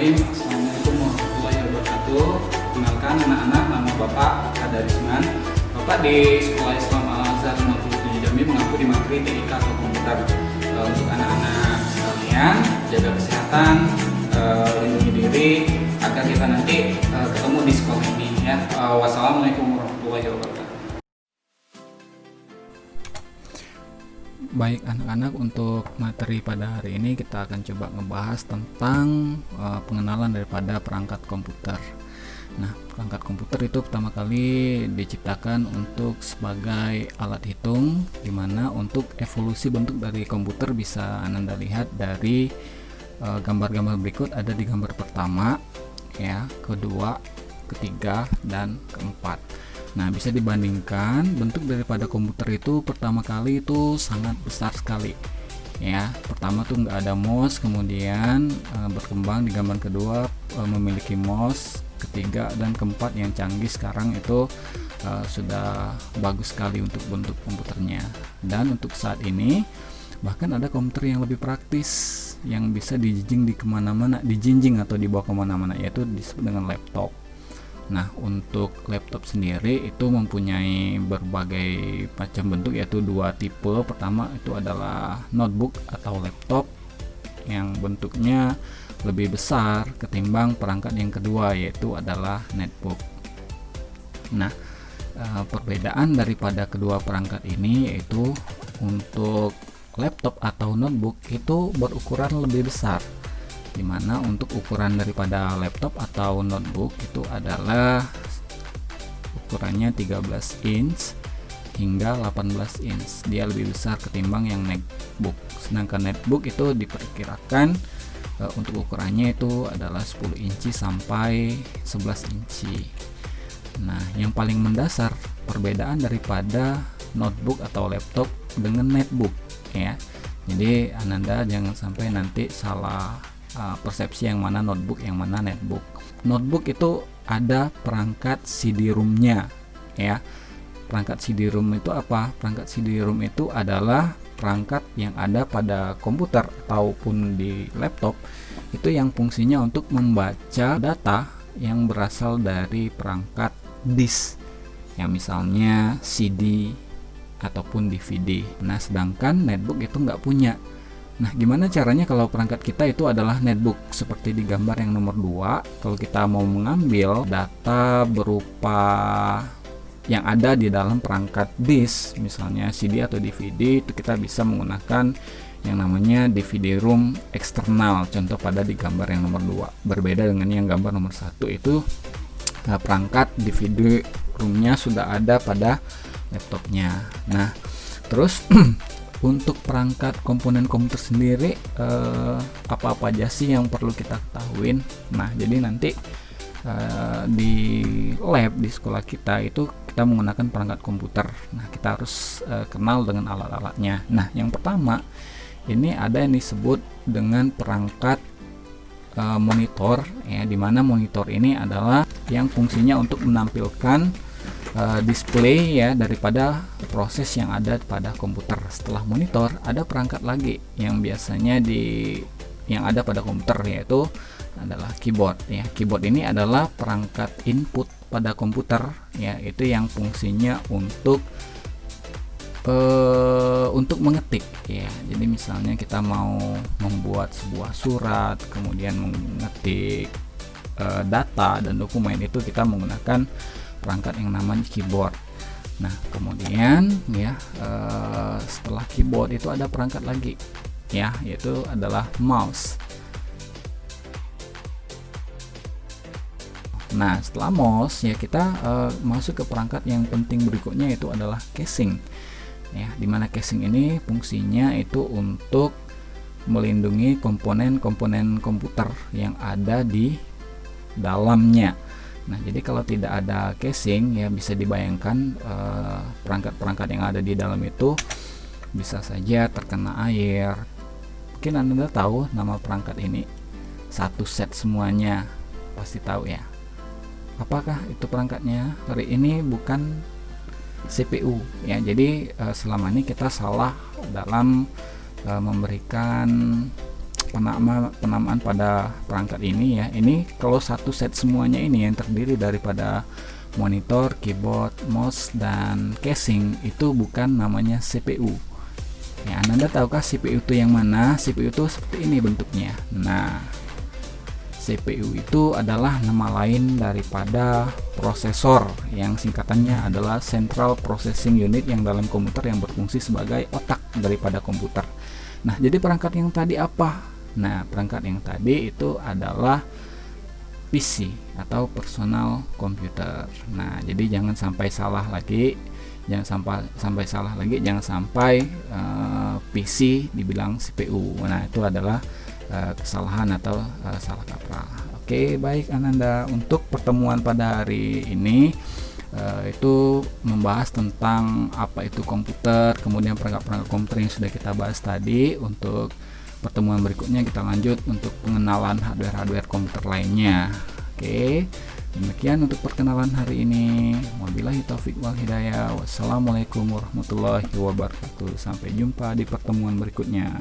Bismillahirrahmanirrahim. Assalamualaikum warahmatullahi wabarakatuh. Kenalkan anak-anak, nama Bapak Adarisman. Bapak di Sekolah Islam Al-Azhar 67 Jambi mengaku di materi TIK atau komputer. Untuk anak-anak sekalian, jaga kesehatan, lindungi diri agar kita nanti ketemu di sekolah ini ya. Wassalamualaikum warahmatullahi wabarakatuh. Baik anak-anak, untuk materi pada hari ini kita akan coba ngebahas tentang pengenalan daripada perangkat komputer. Nah, perangkat komputer itu pertama kali diciptakan untuk sebagai alat hitung, dimana untuk evolusi bentuk dari komputer bisa Anda lihat dari gambar-gambar berikut. Ada di gambar pertama, ya, kedua, ketiga, dan keempat. Nah, bisa dibandingkan bentuk daripada komputer itu pertama kali itu sangat besar sekali. Ya, pertama tuh nggak ada mouse, kemudian berkembang di gambar kedua memiliki mouse, ketiga dan keempat yang canggih sekarang itu sudah bagus sekali untuk bentuk komputernya. Dan untuk saat ini bahkan ada komputer yang lebih praktis yang bisa dijinjing di kemana-mana, dijinjing atau dibawa kemana-mana, yaitu disebut dengan laptop. Nah, untuk laptop sendiri itu mempunyai berbagai macam bentuk, yaitu dua tipe. Pertama itu adalah notebook atau laptop yang bentuknya lebih besar ketimbang perangkat yang kedua, yaitu adalah netbook. Nah, perbedaan daripada kedua perangkat ini yaitu untuk laptop atau notebook itu berukuran lebih besar, dimana untuk ukuran daripada laptop atau notebook itu adalah ukurannya 13 inch hingga 18 inch. Dia lebih besar ketimbang yang netbook. Sedangkan netbook itu diperkirakan untuk ukurannya itu adalah 10 inci sampai 11 inci. Nah, yang paling mendasar perbedaan daripada notebook atau laptop dengan netbook, ya. Jadi Ananda jangan sampai nanti salah persepsi yang mana notebook yang mana netbook. Notebook itu ada perangkat CD-ROM-nya, ya. Perangkat CD-ROM itu apa? Perangkat CD-ROM itu adalah perangkat yang ada pada komputer ataupun di laptop itu yang fungsinya untuk membaca data yang berasal dari perangkat disk, yang misalnya CD ataupun DVD. Nah, sedangkan netbook itu nggak punya. Nah, gimana caranya kalau perangkat kita itu adalah netbook? Seperti di gambar yang nomor 2, kalau kita mau mengambil data berupa yang ada di dalam perangkat disk, misalnya CD atau DVD, itu kita bisa menggunakan yang namanya DVD-ROM eksternal. Contoh pada di gambar yang nomor 2. Berbeda dengan yang gambar nomor 1, itu perangkat DVD-ROM-nya sudah ada pada laptopnya. Nah, terus untuk perangkat komponen komputer sendiri apa-apa aja sih yang perlu kita ketahuin? Nah, jadi nanti di lab di sekolah kita itu kita menggunakan perangkat komputer. Nah, kita harus kenal dengan alat-alatnya. Nah, yang pertama ini ada yang disebut dengan perangkat monitor, ya, dimana monitor ini adalah yang fungsinya untuk menampilkan display, ya, daripada proses yang ada pada komputer. Setelah monitor ada perangkat lagi yang biasanya yang ada pada komputer, yaitu adalah keyboard, ya. Keyboard ini adalah perangkat input pada komputer, ya, itu yang fungsinya untuk mengetik, ya. Jadi misalnya kita mau membuat sebuah surat, kemudian mengetik data dan dokumen, itu kita menggunakan perangkat yang namanya keyboard. Nah, kemudian, ya, setelah keyboard itu ada perangkat lagi, ya, yaitu adalah mouse. Nah, setelah mouse, ya, kita masuk ke perangkat yang penting berikutnya, yaitu adalah casing, ya, dimana casing ini fungsinya itu untuk melindungi komponen-komponen komputer yang ada di dalamnya. Nah, jadi kalau tidak ada casing, ya, bisa dibayangkan perangkat-perangkat yang ada di dalam itu bisa saja terkena air. Mungkin Anda tahu nama perangkat ini, satu set semuanya, pasti tahu, ya. Apakah itu perangkatnya? Sorry, ini bukan CPU, ya. Jadi selama ini kita salah dalam memberikan penamaan pada perangkat ini ya. Ini kalau satu set semuanya ini yang terdiri daripada monitor, keyboard, mouse, dan casing itu bukan namanya CPU. Ya, Anda tahukah CPU itu yang mana? CPU itu seperti ini bentuknya. Nah, CPU itu adalah nama lain daripada prosesor yang singkatannya adalah Central Processing Unit yang dalam komputer yang berfungsi sebagai otak daripada komputer. Nah, jadi perangkat yang tadi apa? Nah, perangkat yang tadi itu adalah PC atau personal computer. Nah, jadi jangan sampai salah lagi, jangan sampai PC dibilang CPU. Nah, itu adalah kesalahan atau salah kaprah. Oke, baik Ananda, untuk pertemuan pada hari ini itu membahas tentang apa itu komputer, kemudian perangkat-perangkat komputer yang sudah kita bahas tadi. Untuk pertemuan berikutnya kita lanjut untuk pengenalan hardware komputer lainnya. Oke, demikian untuk perkenalan hari ini. Wabillahi taufik wal hidayah. Wassalamualaikum warahmatullahi wabarakatuh. Sampai jumpa di pertemuan berikutnya.